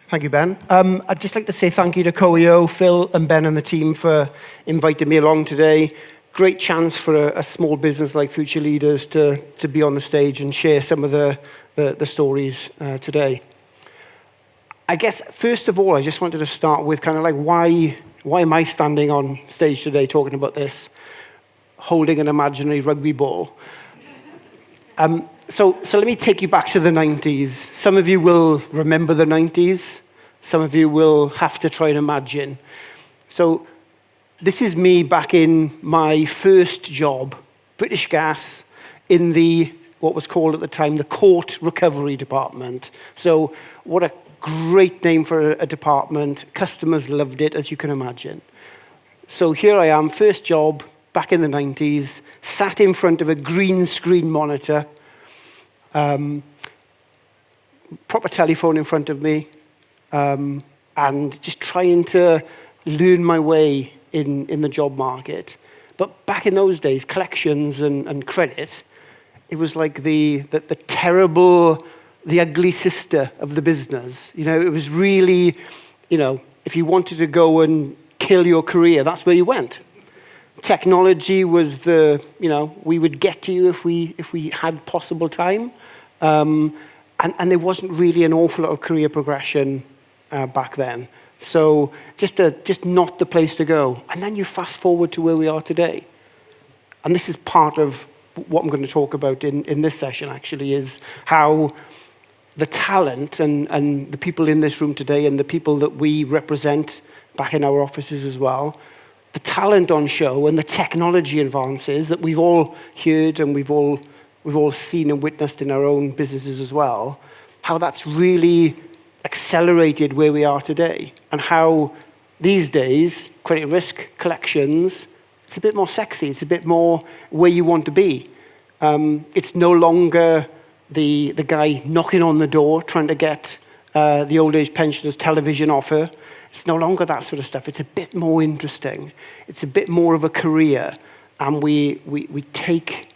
Thank you, Ben. I'd just like to say thank you to coeo, Phil and Ben and the team for inviting me along today. Great chance for a small business like Future Leaders to be on the stage and share some of the stories today. I guess, first of all, I just wanted to start with kind of like why am I standing on stage today talking about this, holding an imaginary rugby ball? So let me take you back to the 90s. Some of you will remember the 90s. Some of you will have to try and imagine. So this is me back in my first job, British Gas, in what was called at the time, the Court Recovery Department. So what a great name for a department. Customers loved it, as you can imagine. So here I am, first job, back in the 90s, sat in front of a green screen monitor, proper telephone in front of me, and just trying to learn my way in the job market. But back in those days, collections and credit, it was like the terrible, the ugly sister of the business. You know, it was really, if you wanted to go and kill your career, that's where you went. Technology was we would get to you if we had possible time. And there wasn't really an awful lot of career progression back then. So just not the place to go. And then you fast forward to where we are today. And this is part of what I'm going to talk about in this session, actually, is how the talent and the people in this room today and the people that we represent back in our offices as well, the talent on show and the technology advances that we've all heard and we've all seen and witnessed in our own businesses as well, how that's really accelerated where we are today, and how these days credit risk collections, it's a bit more sexy, it's a bit more where you want to be. It's no longer the guy knocking on the door trying to get the old age pensioners television offer. It's no longer that sort of stuff. It's a bit more interesting. It's a bit more of a career, and we take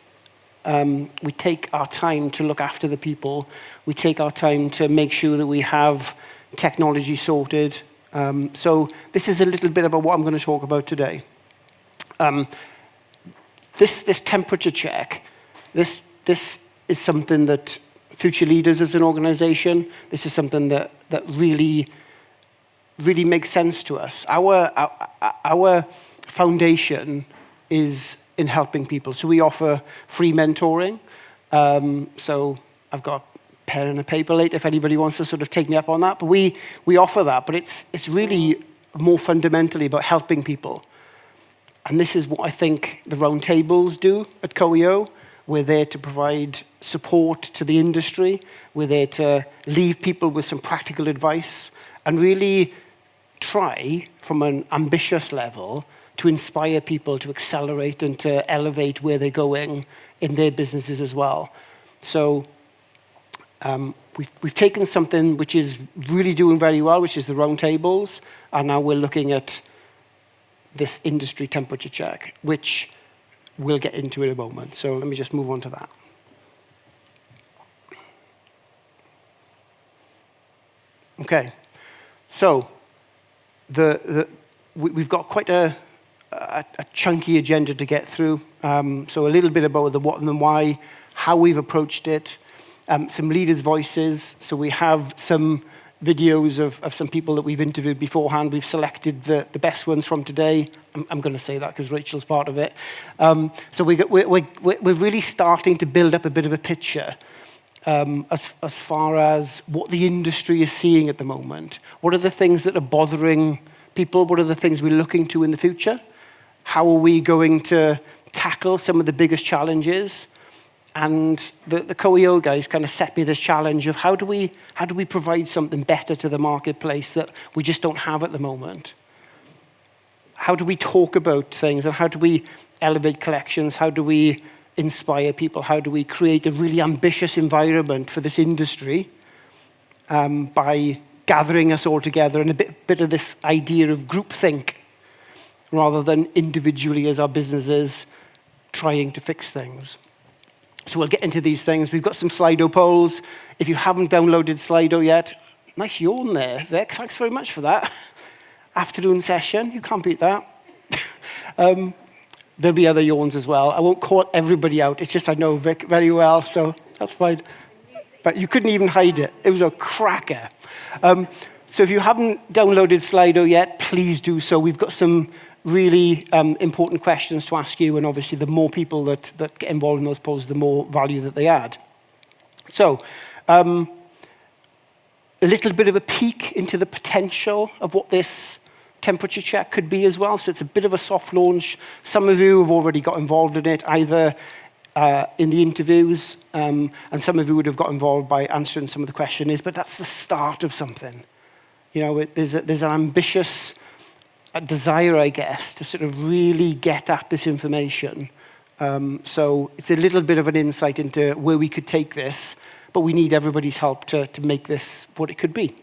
our time to look after the people. We take our time to make sure that we have technology sorted. So this is a little bit about what I'm going to talk about today. This temperature check, this is something that Future Leaders as an organization, this is something that really makes sense to us. Our foundation is in helping people. So we offer free mentoring. So I've got a pen and a paper later if anybody wants to sort of take me up on that. But we offer that, but it's really more fundamentally about helping people. And this is what I think the roundtables do at coeo. We're there to provide support to the industry. We're there to leave people with some practical advice and really try, from an ambitious level, to inspire people to accelerate and to elevate where they're going in their businesses as well. So we've taken something which is really doing very well, which is the roundtables, and now we're looking at this industry temperature check, which we'll get into in a moment. So let me just move on to that. Okay, so we've got quite a chunky agenda to get through. So a little bit about the what and the why, how we've approached it, some leaders' voices. So we have some videos of some people that we've interviewed beforehand. We've selected the best ones from today. I'm going to say that because Rachel's part of it. So we're really starting to build up a bit of a picture as far as what the industry is seeing at the moment. What are the things that are bothering people? What are the things we're looking to in the future? How are we going to tackle some of the biggest challenges? And the coeo guys kind of set me this challenge of how do we provide something better to the marketplace that we just don't have at the moment? How do we talk about things, and how do we elevate collections? How do we inspire people? How do we create a really ambitious environment for this industry by gathering us all together and a bit of this idea of groupthink rather than individually as our businesses trying to fix things? So we'll get into these things. We've got some Slido polls. If you haven't downloaded Slido yet, Nice yawn there, Vic. Thanks very much for that. Afternoon session, you can't beat that. There'll be other yawns as well. I won't call everybody out. It's just I know Vic very well, so that's fine. But you couldn't even hide it. It was a cracker. So if you haven't downloaded Slido yet, please do so. We've got some really important questions to ask you, and obviously the more people that get involved in those polls, the more value that they add. So a little bit of a peek into the potential of what this temperature check could be as well. So it's a bit of a soft launch. Some of you have already got involved in it, either in the interviews, and some of you would have got involved by answering some of the questions, but that's the start of something. You know, there's an ambitious desire, I guess, to sort of really get at this information. So it's a little bit of an insight into where we could take this, but we need everybody's help to make this what it could be.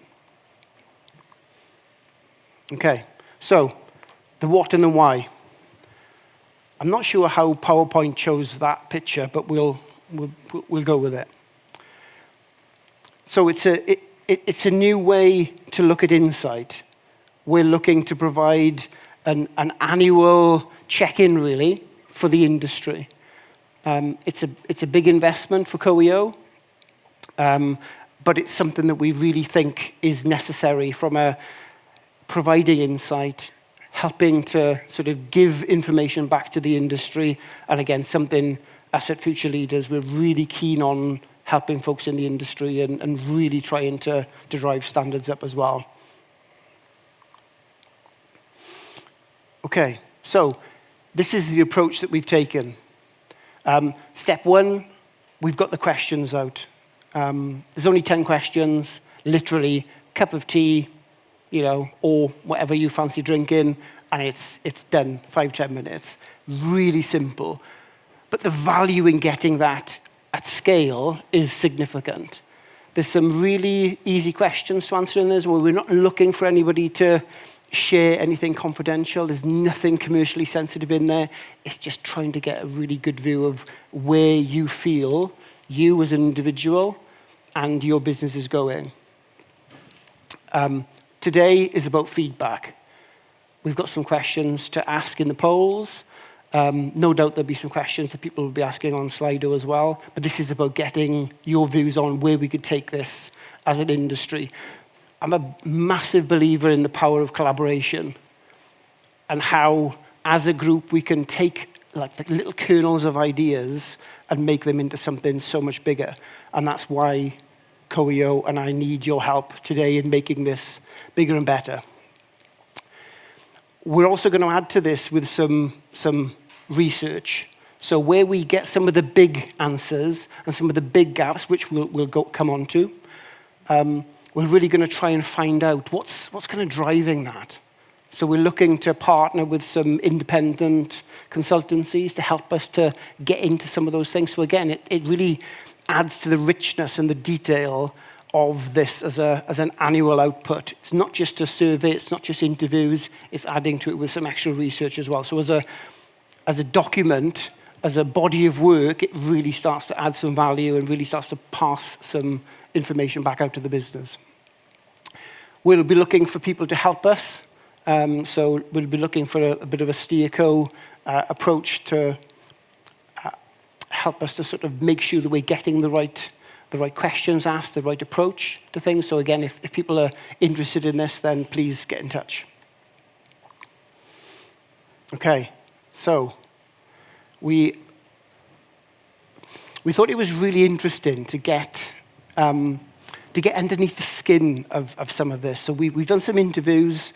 Okay, so the what and the why. I'm not sure how PowerPoint chose that picture, but we'll go with it. So it's a new way to look at insight. We're looking to provide an annual check-in, really, for the industry. It's a big investment for coeo, but it's something that we really think is necessary from a providing insight, helping to sort of give information back to the industry, and again, something us at Future Leaders, we're really keen on helping folks in the industry and really trying to drive standards up as well. Okay, so this is the approach that we've taken. Step one, we've got the questions out. There's only 10 questions, literally, cup of tea, you know, or whatever you fancy drinking, and it's done, 5-10 minutes. Really simple. But the value in getting that at scale is significant. There's some really easy questions to answer in this, where we're not looking for anybody to share anything confidential. There's nothing commercially sensitive in there. It's just trying to get a really good view of where you feel, you as an individual, and your business is going. Today is about feedback. We've got some questions to ask in the polls. No doubt there'll be some questions that people will be asking on Slido as well. But this is about getting your views on where we could take this as an industry. I'm a massive believer in the power of collaboration and how, as a group, we can take like the little kernels of ideas and make them into something so much bigger. And that's why coeo and I need your help today in making this bigger and better. We're also going to add to this with some research. So where we get some of the big answers and some of the big gaps, which we'll come on to, we're really going to try and find out what's kind of driving that. So we're looking to partner with some independent consultancies to help us to get into some of those things. So again, it really adds to the richness and the detail of this as an annual output. It's not just a survey, it's not just interviews, it's adding to it with some extra research as well. So as a document, as a body of work, it really starts to add some value and really starts to pass some information back out to the business. We'll be looking for people to help us. So we'll be looking for a bit of a steerco approach to help us to sort of make sure that we're getting the right questions asked, the right approach to things. So again, if people are interested in this, then please get in touch. Okay, so we thought it was really interesting to get underneath the skin of some of this. So we've done some interviews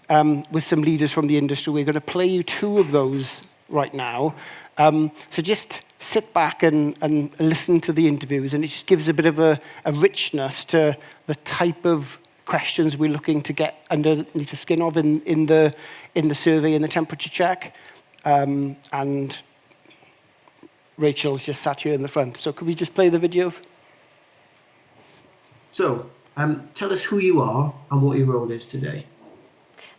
with some leaders from the industry. We're going to play you 2 of those right now. So just sit back and listen to the interviews, and it just gives a bit of a richness to the type of questions we're looking to get underneath the skin of in the survey, in the temperature check. And Rachel's just sat here in the front. So could we just play the video? So tell us who you are and what your role is today.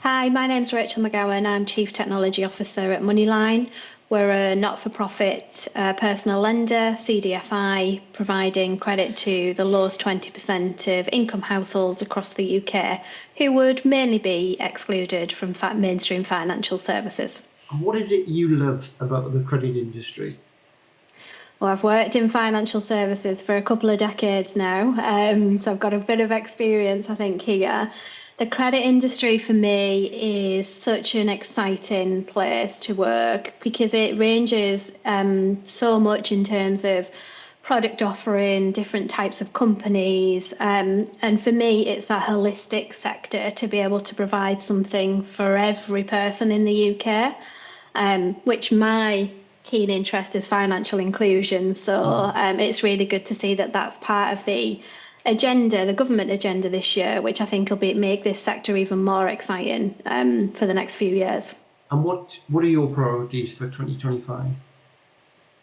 Hi, my name's Rachel McGowan. I'm Chief Technology Officer at Moneyline. We're a not-for-profit personal lender, CDFI, providing credit to the lowest 20% of income households across the UK who would mainly be excluded from mainstream financial services. And what is it you love about the credit industry? Well, I've worked in financial services for a couple of decades now, so I've got a bit of experience, I think, here. The credit industry for me is such an exciting place to work because it ranges so much in terms of product offering, different types of companies. And for me, it's that holistic sector to be able to provide something for every person in the UK, which my keen interest is financial inclusion. So it's really good to see that that's part of the agenda, the government agenda this year, which I think will make this sector even more exciting for the next few years. And what are your priorities for 2025?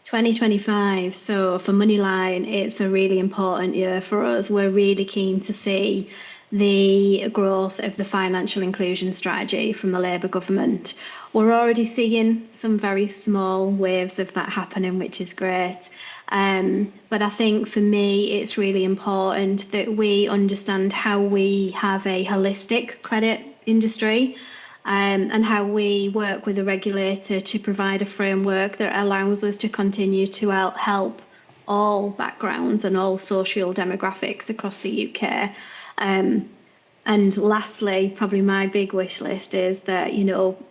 2025. So for Moneyline, it's a really important year for us. We're really keen to see the growth of the financial inclusion strategy from the Labour government. We're already seeing some very small waves of that happening, which is great. But I think for me, it's really important that we understand how we have a holistic credit industry, and how we work with the regulator to provide a framework that allows us to continue to help all backgrounds and all social demographics across the UK. And lastly, probably my big wish list is that,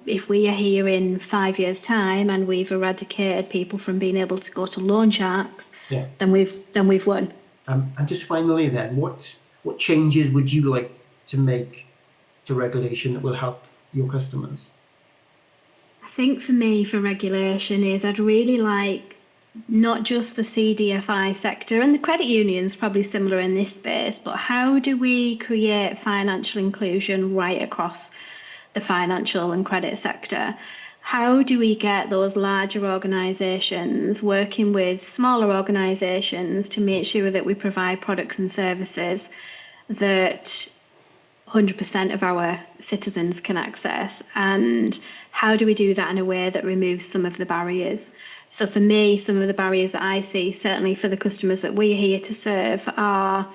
if we are here in 5 years' time and we've eradicated people from being able to go to loan sharks, then we've won. And just finally then, what changes would you like to make to regulation that will help your customers? I think for me, for regulation, is I'd really like not just the CDFI sector, and the credit unions probably similar in this space, but how do we create financial inclusion right across the financial and credit sector? How do we get those larger organisations working with smaller organisations to make sure that we provide products and services that 100% of our citizens can access? And how do we do that in a way that removes some of the barriers? So for me, some of the barriers that I see, certainly for the customers that we're here to serve, are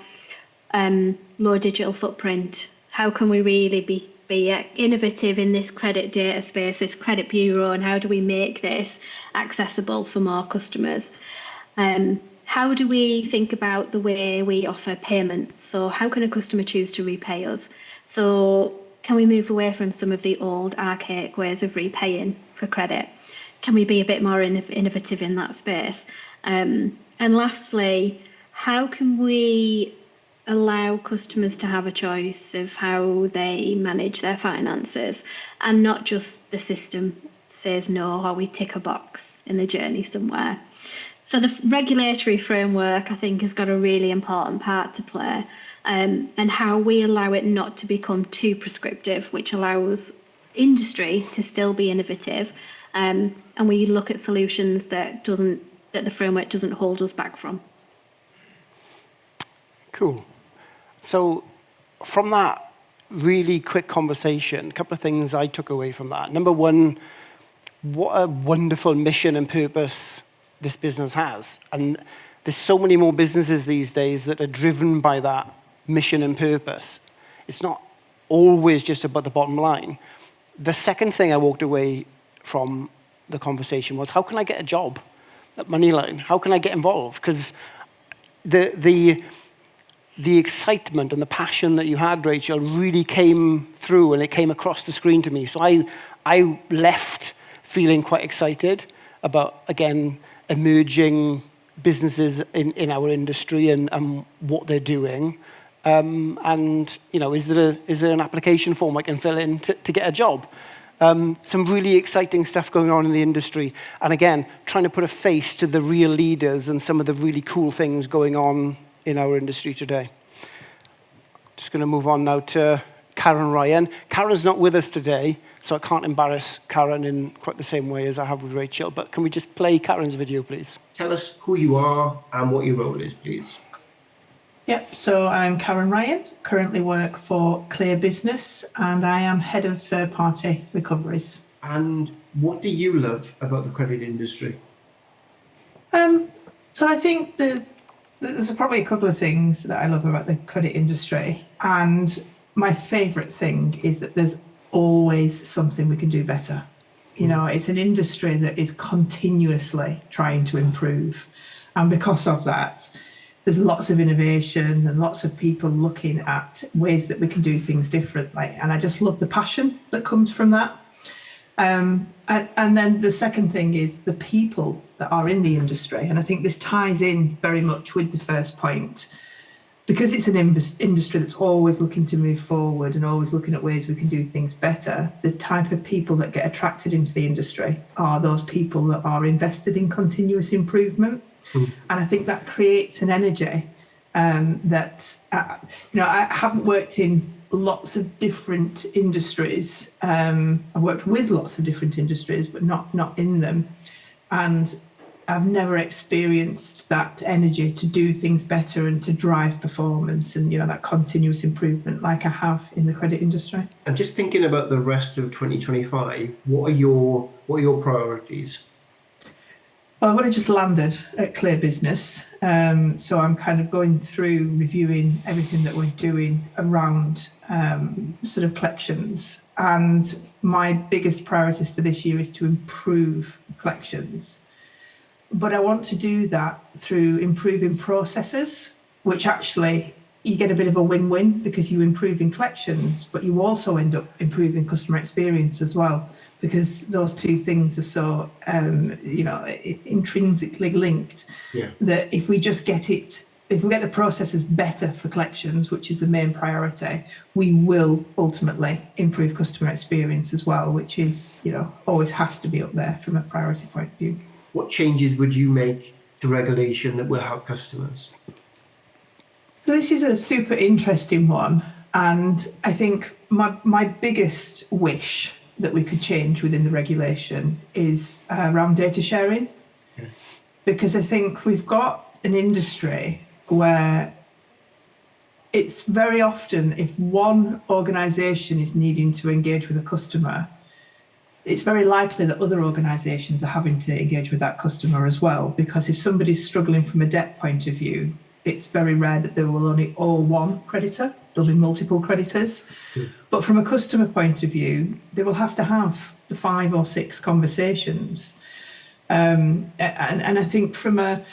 low digital footprint. How can we really be innovative in this credit data space, this credit bureau, and how do we make this accessible for more customers? How do we think about the way we offer payments? So how can a customer choose to repay us? So can we move away from some of the old archaic ways of repaying for credit? Can we be a bit more innovative in that space? And lastly, how can we allow customers to have a choice of how they manage their finances, and not just the system says no or we tick a box in the journey somewhere? So the regulatory framework, I think, has got a really important part to play, and how we allow it not to become too prescriptive, which allows industry to still be innovative, and we look at solutions that the framework doesn't hold us back from. Cool. So from that really quick conversation, a couple of things I took away from that. Number one, what a wonderful mission and purpose this business has. And there's so many more businesses these days that are driven by that mission and purpose. It's not always just about the bottom line. The second thing I walked away from the conversation was, how can I get a job at Moneyline? How can I get involved? Because the excitement and the passion that you had, Rachel, really came through, and it came across the screen to me. So I left feeling quite excited about, again, emerging businesses in our industry and what they're doing. And, is there an application form I can fill in to get a job? Some really exciting stuff going on in the industry. And again, trying to put a face to the real leaders and some of the really cool things going on in our industry today. Just going to move on now to Karen Ryan. Karen's not with us today, so I can't embarrass Karen in quite the same way as I have with Rachel. But can we just play Karen's video, please? Tell us who you are and what your role is, please. Yep, so I'm Karen Ryan, currently work for Clear Business, and I am Head of Third Party Recoveries. And What do you love about the credit industry? So I think there's probably a couple of things that I love about the credit industry. And my favourite thing is that there's always something we can do better. You know, it's an industry that is continuously trying to improve. And because of that, there's lots of innovation and lots of people looking at ways that we can do things differently. And I just love the passion that comes from that. And then the second thing is the people that are in the industry. And I think this ties in very much with the first point. Because it's an industry that's always looking to move forward and always looking at ways we can do things better, the type of people that get attracted into the industry are those people that are invested in continuous improvement. And I think that creates an energy that, I haven't worked in lots of different industries. I've worked with lots of different industries, but not in them. And I've never experienced that energy to do things better and to drive performance and, that continuous improvement like I have in the credit industry. And just thinking about the rest of 2025, what are your priorities? Well, I've only just landed at Clear Business, so I'm kind of going through reviewing everything that we're doing around sort of collections. And my biggest priorities for this year is to improve collections. But I want to do that through improving processes, which actually you get a bit of a win-win because you improve in collections, but you also end up improving customer experience as well, because those two things are so, intrinsically linked. Yeah. That if we get the processes better for collections, which is the main priority, we will ultimately improve customer experience as well, which is, always has to be up there from a priority point of view. What changes would you make to regulation that will help customers? So this is a super interesting one. And I think my biggest wish that we could change within the regulation is around data sharing. Yeah. Because I think we've got an industry where it's very often if one organisation is needing to engage with a customer, it's very likely that other organisations are having to engage with that customer as well, because if somebody's struggling from a debt point of view, it's very rare that there will only owe one creditor, there'll be multiple creditors. But from a customer point of view, they will have to have the 5 or 6 conversations. And I think from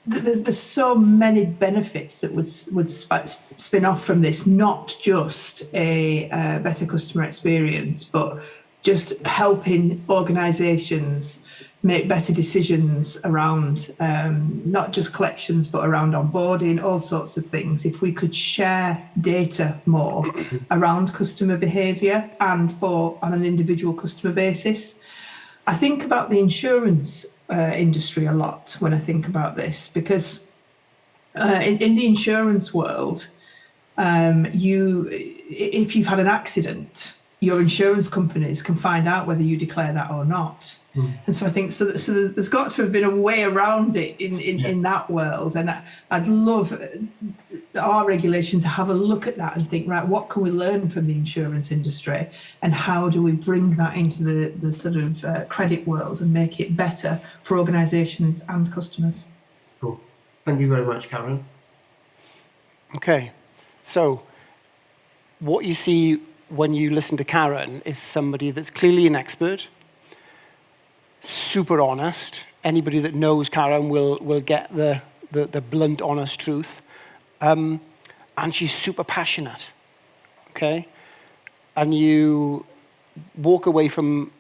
there's so many benefits that would spin off from this, not just a better customer experience, but just helping organisations make better decisions around not just collections, but around onboarding, all sorts of things. If we could share data more around customer behaviour and on an individual customer basis. I think about the insurance industry a lot when I think about this, because in the insurance world, if you've had an accident, your insurance companies can find out whether you declare that or not. And so I think so there's got to have been a way around it in that world, and I'd love our regulation to have a look at that and think, right, what can we learn from the insurance industry and how do we bring that into the sort of credit world and make it better for organisations and customers. Cool. Thank you very much, Karen. Okay, so what you see when you listen to Karen is somebody that's clearly an expert, super honest. Anybody that knows Karen will get the blunt, honest truth. And she's super passionate, okay? And you walk away from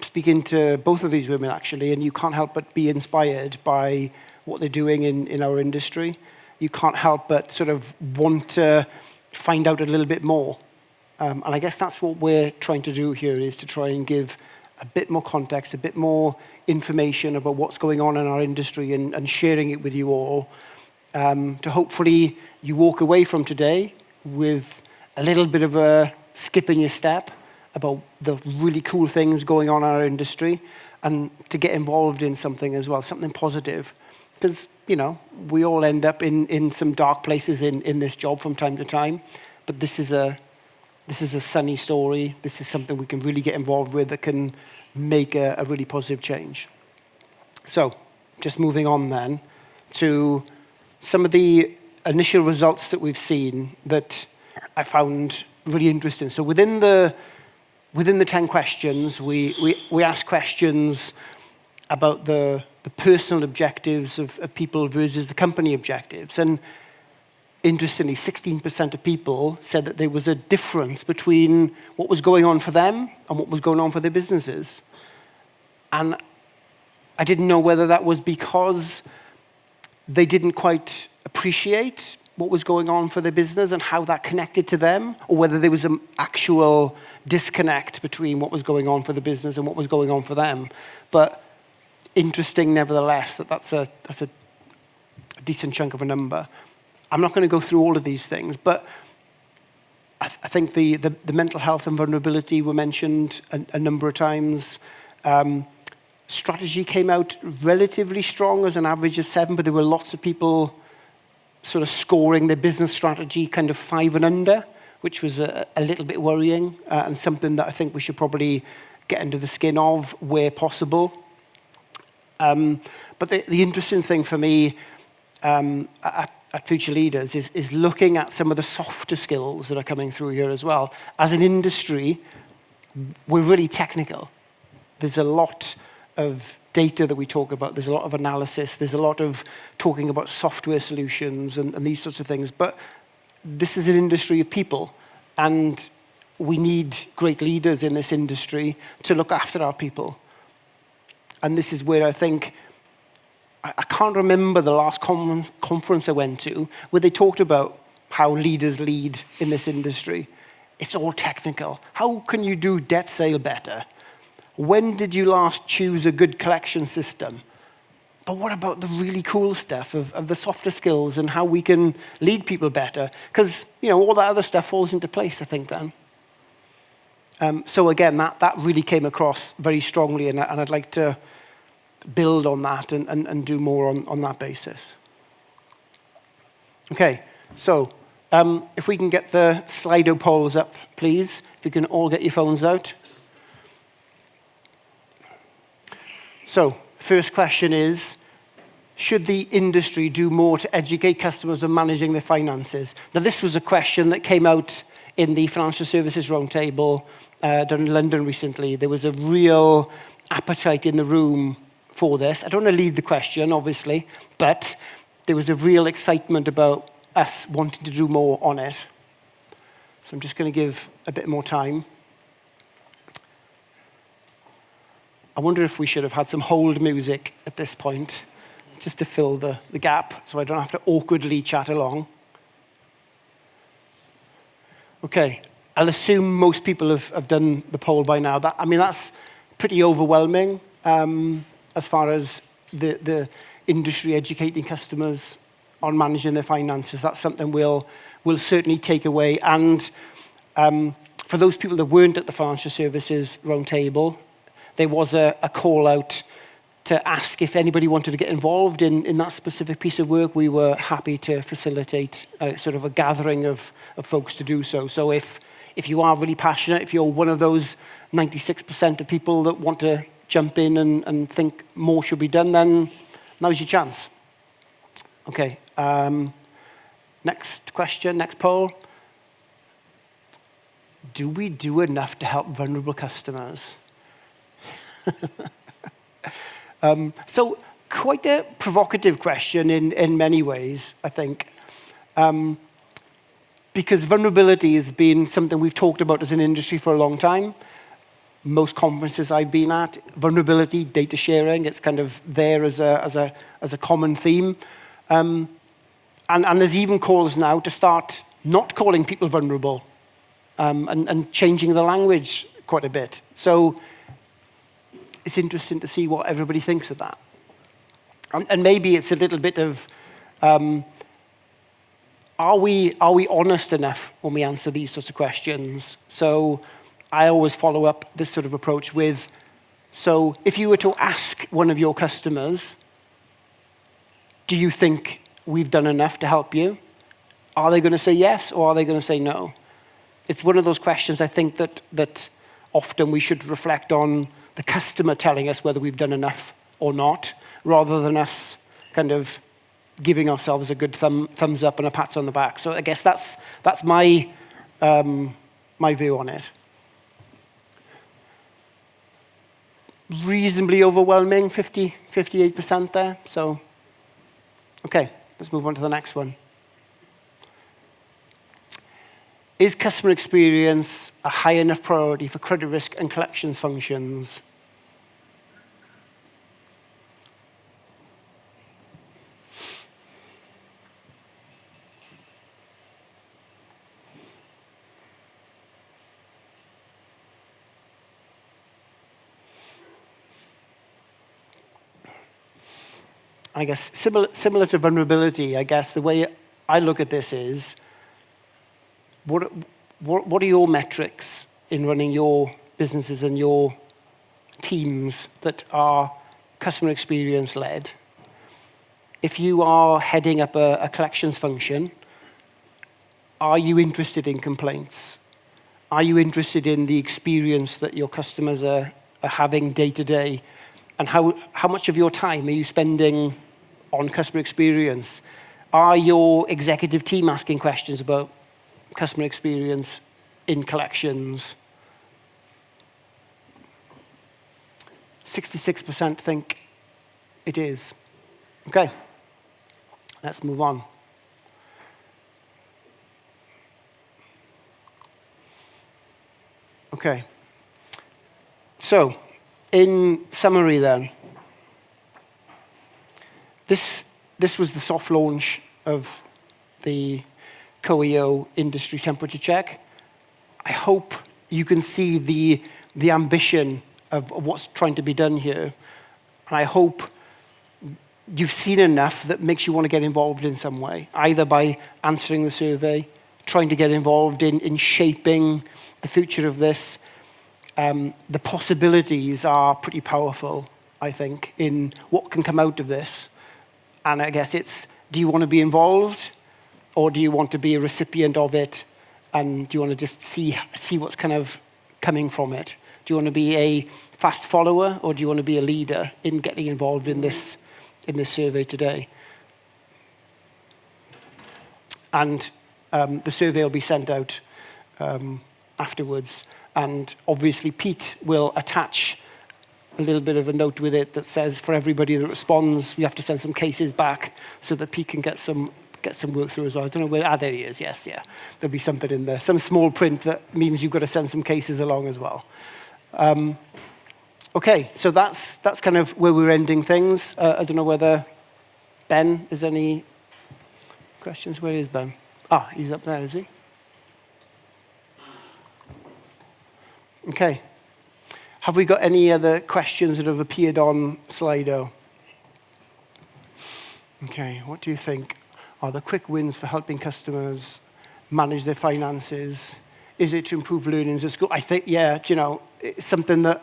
speaking to both of these women, actually, and you can't help but be inspired by what they're doing in our industry. You can't help but sort of want to find out a little bit more. And I guess that's what we're trying to do here, is to try and give a bit more context, a bit more information about what's going on in our industry and sharing it with you all, to hopefully you walk away from today with a little bit of a skip in your step about the really cool things going on in our industry, and to get involved in something as well, something positive. Because, we all end up in some dark places in this job from time to time, but this is a this is a sunny story. This is something we can really get involved with that can make a really positive change. So, just moving on then to some of the initial results that we've seen that I found really interesting. So within the 10 questions, we asked questions about the personal objectives of people versus the company objectives. And interestingly, 16% of people said that there was a difference between what was going on for them and what was going on for their businesses. And I didn't know whether that was because they didn't quite appreciate what was going on for their business and how that connected to them, or whether there was an actual disconnect between what was going on for the business and what was going on for them. But interesting, nevertheless, that's a decent chunk of a number. I'm not going to go through all of these things, but I think the mental health and vulnerability were mentioned a number of times. Strategy came out relatively strong as an average of 7, but there were lots of people sort of scoring their business strategy kind of 5 and under, which was a little bit worrying and something that I think we should probably get under the skin of where possible. But the interesting thing for me at Future Leaders is looking at some of the softer skills that are coming through here as well. As an industry, we're really technical. There's a lot of data that we talk about. There's a lot of analysis. There's a lot of talking about software solutions and these sorts of things. But this is an industry of people, and we need great leaders in this industry to look after our people. And this is where I think, I can't remember the last conference I went to where they talked about how leaders lead in this industry. It's all technical. How can you do debt sale better? When did you last choose a good collection system? But what about the really cool stuff of the softer skills and how we can lead people better? Because, all that other stuff falls into place, I think, then. So again, that really came across very strongly, and I'd like to build on that and do more on that basis. Okay, so if we can get the Slido polls up, please. If you can all get your phones out. So, first question is, should the industry do more to educate customers on managing their finances? Now, this was a question that came out in the Financial Services Roundtable done in London recently. There was a real appetite in the room for this. I don't want to lead the question, obviously, but there was a real excitement about us wanting to do more on it. So I'm just going to give a bit more time. I wonder if we should have had some hold music at this point, just to fill the gap, so I don't have to awkwardly chat along. Okay, I'll assume most people have done the poll by now. That's pretty overwhelming as far as the industry educating customers on managing their finances. That's something we'll certainly take away. And for those people that weren't at the Financial Services Roundtable, there was a call out to ask if anybody wanted to get involved in that specific piece of work. We were happy to facilitate sort of a gathering of folks to do so. So if you are really passionate, if you're one of those 96% of people that want to jump in and think more should be done, then now's your chance. Okay, next question, next poll. Do we do enough to help vulnerable customers? So quite a provocative question in many ways, I think. Because vulnerability has been something we've talked about as an industry for a long time. Most conferences I've been at, vulnerability, data sharing, it's kind of there as a common theme. And there's even calls now to start not calling people vulnerable and changing the language quite a bit. So it's interesting to see what everybody thinks of that. And maybe it's a little bit of, are we honest enough when we answer these sorts of questions? So I always follow up this sort of approach with, so if you were to ask one of your customers, do you think we've done enough to help you? Are they going to say yes, or are they going to say no? it's one of those questions I think that often we should reflect on the customer telling us whether we've done enough or not, rather than us kind of giving ourselves a good thumbs up and a pat on the back. So I guess that's my my view on it. Reasonably overwhelming, 58% there. So, okay, let's move on to the next one. Is customer experience a high enough priority for credit risk and collections functions? I guess similar to vulnerability, I guess the way I look at this is, what are your metrics in running your businesses and your teams that are customer experience led? If you are heading up a collections function, are you interested in complaints? Are you interested in the experience that your customers are having day to day? And how much of your time are you spending on customer experience? Are your executive team asking questions about customer experience in collections? 66% think it is. Okay, let's move on. Okay, so in summary then, this was the soft launch of the coeo industry temperature check. I hope you can see the ambition of what's trying to be done here. And I hope you've seen enough that makes you want to get involved in some way, either by answering the survey, trying to get involved in shaping the future of this. The possibilities are pretty powerful, I think, in what can come out of this. And I guess it's, do you want to be involved, or do you want to be a recipient of it, and do you want to just see what's kind of coming from it? Do you want to be a fast follower, or do you want to be a leader in getting involved in this survey today? And the survey will be sent out afterwards. And obviously, Pete will attach a little bit of a note with it that says for everybody that responds, we have to send some cases back so that Pete can get some work through as well. I don't know where, there he is, yes, yeah. There'll be something in there, some small print that means you've got to send some cases along as well. Okay, so that's kind of where we're ending things. I don't know whether Ben, is any questions? Where is Ben? Ah, he's up there, is he? Okay. Have we got any other questions that have appeared on Slido? Okay, what do you think? Are there quick wins for helping customers manage their finances? Is it to improve learnings at school? I think, yeah, it's something that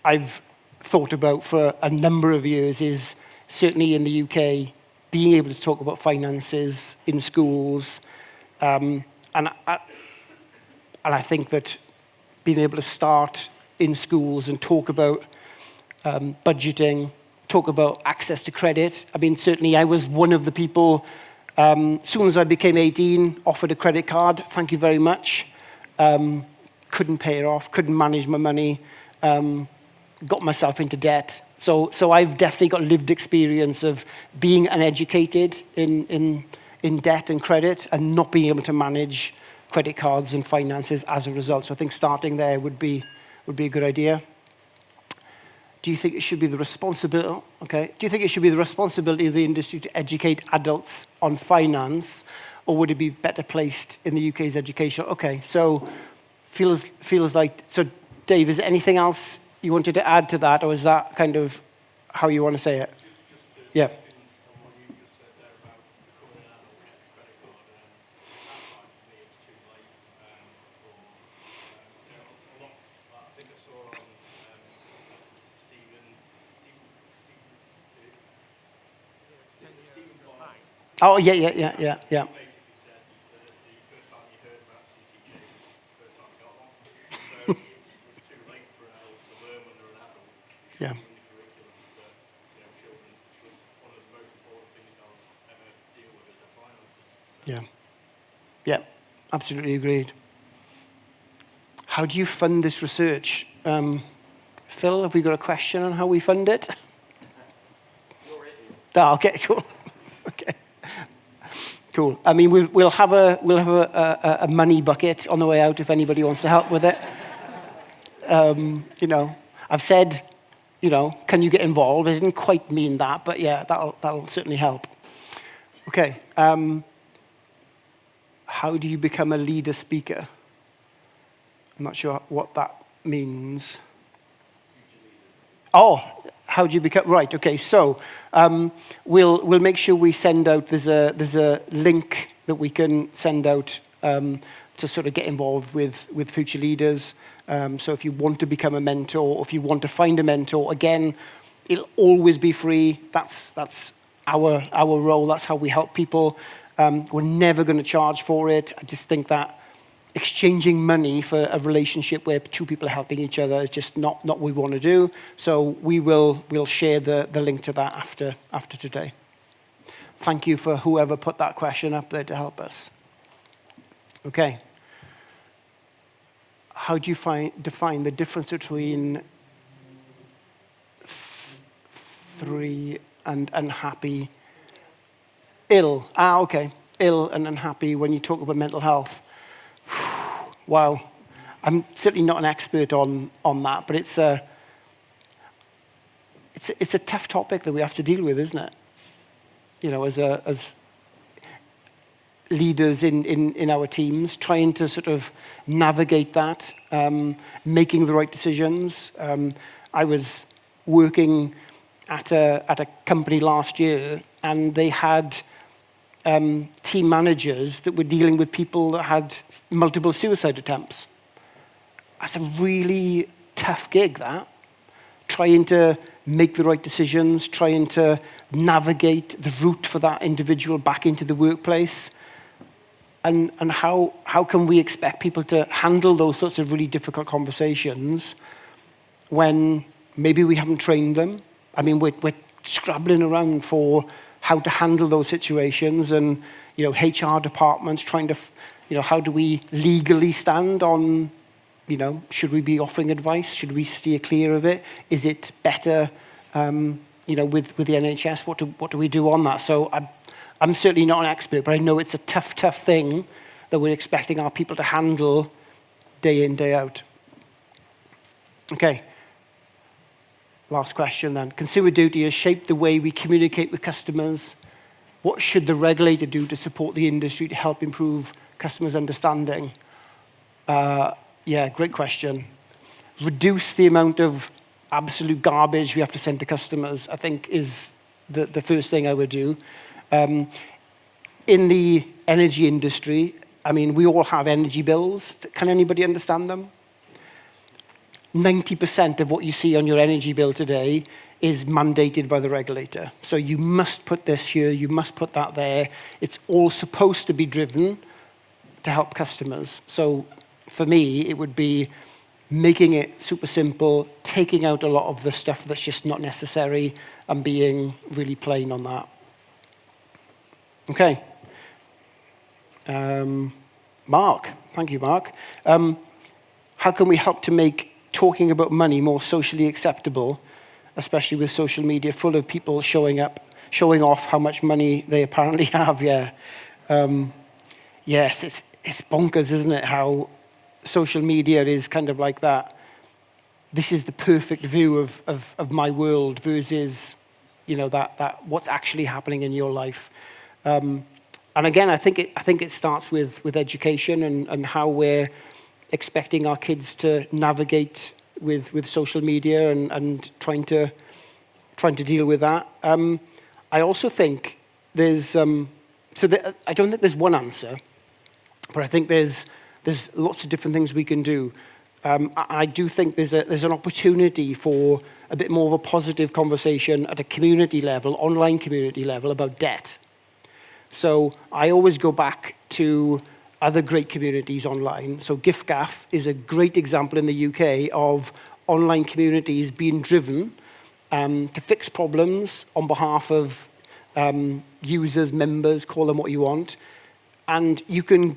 I've thought about for a number of years, is certainly in the UK, being able to talk about finances in schools. And I think that being able to start in schools and talk about budgeting, talk about access to credit. I mean, certainly I was one of the people, as soon as I became 18, offered a credit card, thank you very much. Couldn't pay it off, couldn't manage my money, got myself into debt. So I've definitely got lived experience of being uneducated in debt and credit and not being able to manage credit cards and finances as a result. So I think starting there would be a good idea. Do you think it should be the responsibility? Okay. Do you think it should be the responsibility of the industry to educate adults on finance, or would it be better placed in the UK's education? Okay. So feels like. So Dave, is there anything else you wanted to add to that, or is that kind of how you want to say it? Yeah. Oh, yeah. Basically said that the first time he heard about CCJ Yeah. Yeah, absolutely agreed. How do you fund this research? Phil, have we got a question on how we fund it? Oh, okay, cool. Okay, cool. I mean, we'll have a money bucket on the way out if anybody wants to help with it. You know, I've said, you know, can you get involved? I didn't quite mean that, but yeah, that'll certainly help. Okay. How do you become a leader speaker? I'm not sure what that means. Oh, how do you become, right, okay, so we'll make sure we send out, there's a link that we can send out to sort of get involved with future leaders. So if you want to become a mentor, or if you want to find a mentor, again, it'll always be free. That's our role, that's how we help people. We're never going to charge for it. I just think that exchanging money for a relationship where two people are helping each other is just not what we want to do. So we'll share the link to that after today. Thank you for whoever put that question up there to help us. Okay. How do you define the difference between three and unhappy? Ill. Okay. Ill and unhappy when you talk about mental health. Wow. I'm certainly not an expert on that, but it's a tough topic that we have to deal with, isn't it? You know, as leaders in our teams, trying to sort of navigate that, making the right decisions. I was working at a company last year, and they had team managers that were dealing with people that had multiple suicide attempts. That's a really tough gig, that. Trying to make the right decisions, trying to navigate the route for that individual back into the workplace. And how can we expect people to handle those sorts of really difficult conversations when maybe we haven't trained them? I mean, we're scrabbling around for how to handle those situations, and you know, HR departments trying to, you know, how do we legally stand on, you know, should we be offering advice? Should we steer clear of it? Is it better, you know, with the NHS? What do we do on that? So I'm certainly not an expert, but I know it's a tough thing that we're expecting our people to handle day in, day out. Okay. Last question then. Consumer duty has shaped the way we communicate with customers. What should the regulator do to support the industry to help improve customers' understanding? Yeah, great question. Reduce the amount of absolute garbage we have to send to customers, I think, is the first thing I would do. In the energy industry, I mean, we all have energy bills. Can anybody understand them? 90% of what you see on your energy bill today is mandated by the regulator. So you must put this here, you must put that there. It's all supposed to be driven to help customers. So for me, it would be making it super simple, taking out a lot of the stuff that's just not necessary, and being really plain on that. Okay. Mark, thank you, Mark. How can we help to make talking about money more socially acceptable, especially with social media full of people showing off how much money they apparently have? Yeah. Yes, it's bonkers, isn't it? How social media is kind of like that. This is the perfect view of my world versus, you know, that what's actually happening in your life. And again, I think it starts with education and how we're expecting our kids to navigate with social media and trying to deal with that. I also think there's I don't think there's one answer, but I think there's lots of different things we can do. I do think there's an opportunity for a bit more of a positive conversation at a community level, online community level, about debt. So I always go back to other great communities online. So GiftGaff is a great example in the UK of online communities being driven to fix problems on behalf of users, members, call them what you want, And you can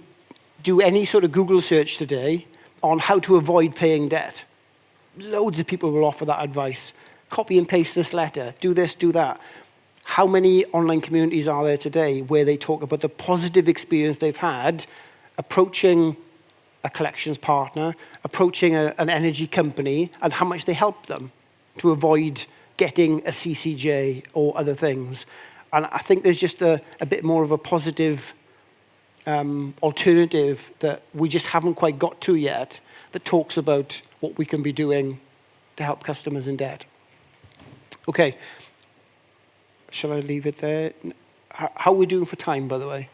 do any sort of Google search today on how to avoid paying debt. Loads of people will offer that advice. Copy and paste this letter, do this, do that. How many online communities are there today where they talk about the positive experience they've had approaching a collections partner, approaching an energy company, and how much they help them to avoid getting a CCJ or other things. And I think there's just a bit more of a positive alternative that we just haven't quite got to yet that talks about what we can be doing to help customers in debt. Okay. Shall I leave it there? How are we doing for time, by the way?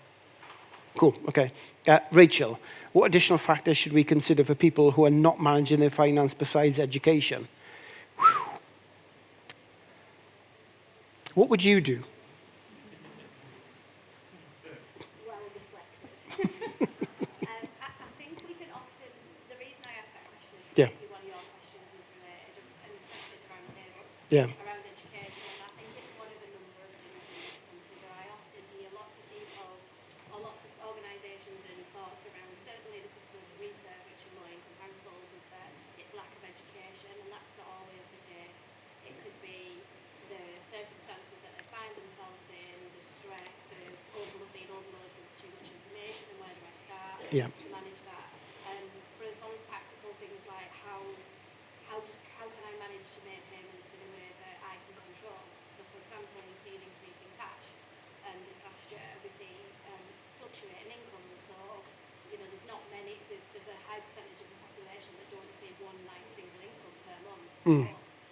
Cool, okay. Rachel, what additional factors should we consider for people who are not managing their finance besides education? Whew. What would you do? Well deflected. I think we can often, the reason I asked that question is because obviously one of your questions was related, and especially at the round table, around education, and I think it's one of a number of things we need to consider. I often hear lots of people, or lots of organisations and thoughts around, certainly the customers that we serve, which are low-income households, is that it's lack of education, and that's not always the case. It could be the circumstances that they find themselves in, the stress of being overloaded with too much information, and where do I start to manage that. But as well as practical things like how can I manage to make payments in a way that I can control. So for example, we see an increase in cash, this last year we see fluctuating income. So there's not many. There's a high percentage of the population that don't receive one nice single income per month. So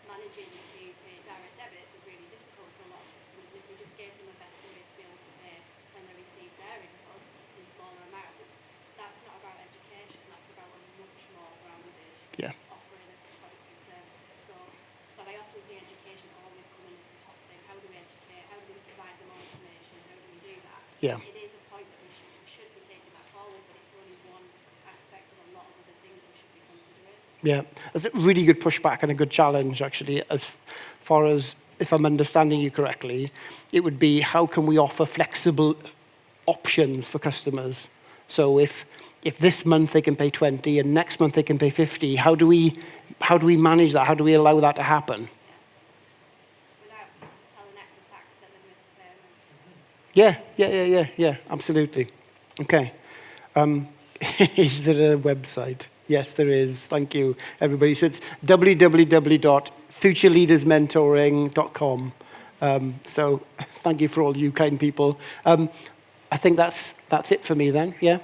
managing to pay direct debits is really difficult for a lot of customers. If we just gave them a better way to be able to pay when they receive their income in smaller amounts, that's not about education. That's about a much more rounded offering of products and services. So, but I often see education always coming as the top thing. How do we educate? How do we provide them more information? How do we do that? Yeah. It is a point that we should be taking that forward, but it's only one aspect of a lot of other things we should be considering. Yeah, that's a really good pushback and a good challenge, actually, as far as, if I'm understanding you correctly, it would be how can we offer flexible options for customers? So if this month they can pay 20 and next month they can pay 50, how do we manage that? How do we allow that to happen? Without telling Equifax that they've missed a payment. Yeah, absolutely. Okay. Is there a website? Yes, there is. Thank you, everybody. So it's www.futureleadersmentoring.com. So thank you for all you kind people. I think that's it for me then, yeah?